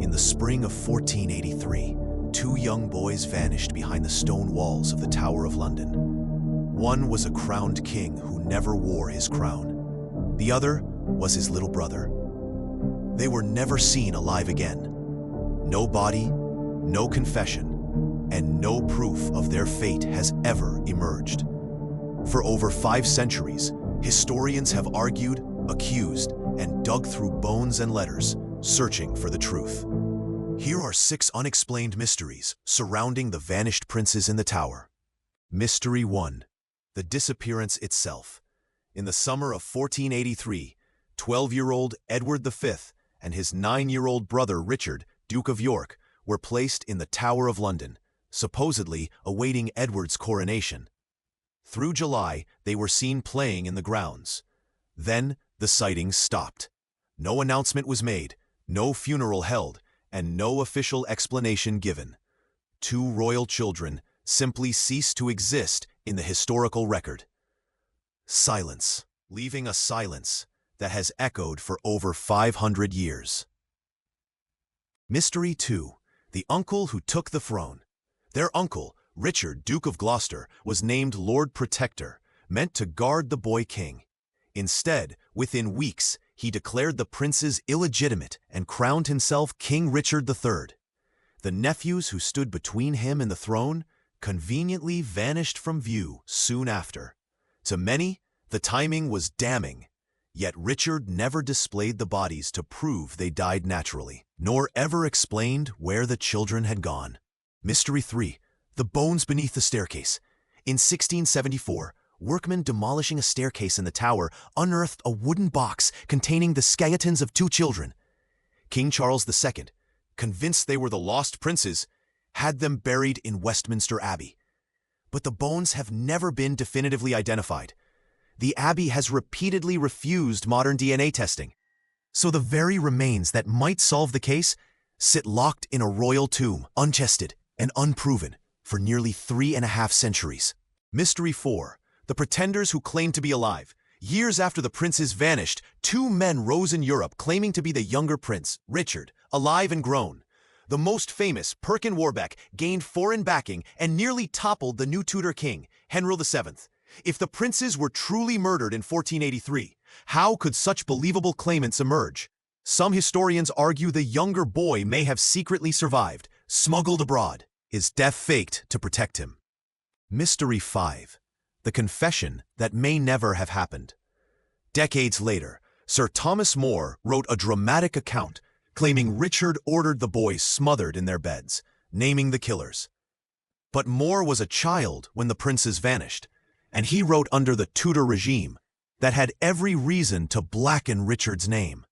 In the spring of 1483, two young boys vanished behind the stone walls of the Tower of London. One was a crowned king who never wore his crown. The other was his little brother. They were never seen alive again. No body, no confession, and no proof of their fate has ever emerged. For over 5 centuries, historians have argued, accused, and dug through bones and letters, searching for the truth. Here are 6 unexplained mysteries surrounding the vanished princes in the tower. Mystery 1. The disappearance itself. In the summer of 1483, 12-year-old Edward V and his 9-year-old brother Richard, Duke of York, were placed in the Tower of London, supposedly awaiting Edward's coronation. Through July, they were seen playing in the grounds. Then, the sightings stopped. No announcement was made, no funeral held, and no official explanation given. 2 royal children simply ceased to exist in the historical record. Silence, leaving a silence that has echoed for over 500 years. Mystery 2. The uncle who took the throne. Their uncle, Richard, Duke of Gloucester, was named Lord Protector, meant to guard the boy king. Instead, within weeks, he declared the princes illegitimate and crowned himself King Richard III. The nephews who stood between him and the throne conveniently vanished from view soon after. To many, the timing was damning. Yet Richard never displayed the bodies to prove they died naturally, nor ever explained where the children had gone. Mystery 3. The bones beneath the staircase. In 1674, workmen demolishing a staircase in the tower unearthed a wooden box containing the skeletons of 2 children. King Charles II, convinced they were the lost princes, had them buried in Westminster Abbey. But the bones have never been definitively identified. The Abbey has repeatedly refused modern DNA testing. So the very remains that might solve the case sit locked in a royal tomb, untested and unproven, for nearly 3.5 centuries. Mystery 4. The pretenders who claim to be alive. Years after the princes vanished, 2 men rose in Europe claiming to be the younger prince, Richard, alive and grown. The most famous, Perkin Warbeck, gained foreign backing and nearly toppled the new Tudor king, Henry VII. If the princes were truly murdered in 1483, how could such believable claimants emerge? Some historians argue the younger boy may have secretly survived, smuggled abroad, his death faked to protect him. Mystery 5. The confession that may never have happened. Decades later, Sir Thomas More wrote a dramatic account claiming Richard ordered the boys smothered in their beds, naming the killers. But More was a child when the princes vanished, and he wrote under the Tudor regime that had every reason to blacken Richard's name.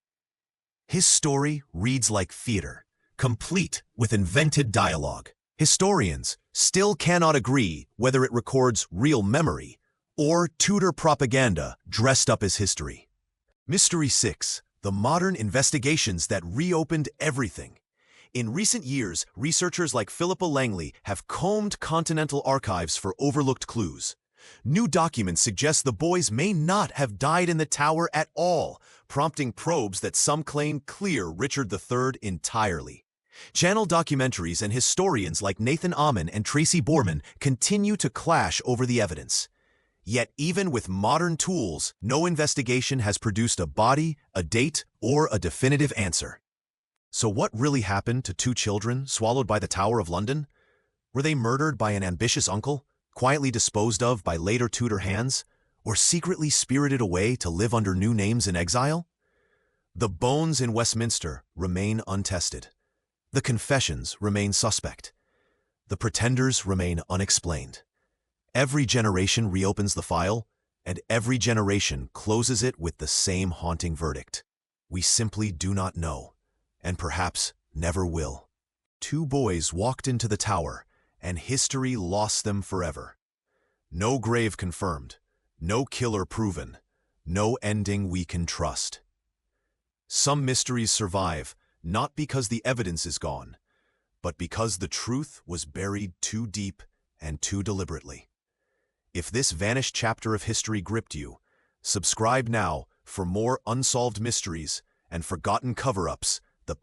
His story reads like theater, complete with invented dialogue. Historians still cannot agree whether it records real memory or Tudor propaganda dressed up as history. Mystery 6. The modern investigations that reopened everything. In recent years, researchers like Philippa Langley have combed continental archives for overlooked clues. New documents suggest the boys may not have died in the tower at all, prompting probes that some claim clear Richard III entirely. Channel documentaries and historians like Nathan Amman and Tracy Borman continue to clash over the evidence. Yet even with modern tools, no investigation has produced a body, a date, or a definitive answer. So what really happened to 2 children swallowed by the Tower of London? Were they murdered by an ambitious uncle, quietly disposed of by later Tudor hands, or secretly spirited away to live under new names in exile? The bones in Westminster remain untested. The confessions remain suspect. The pretenders remain unexplained. Every generation reopens the file, and every generation closes it with the same haunting verdict. We simply do not know, and perhaps never will. 2 boys walked into the tower, and history lost them forever. No grave confirmed, no killer proven, no ending we can trust. Some mysteries survive, not because the evidence is gone, but because the truth was buried too deep and too deliberately. If this vanished chapter of history gripped you, subscribe now for more unsolved mysteries and forgotten cover-ups. The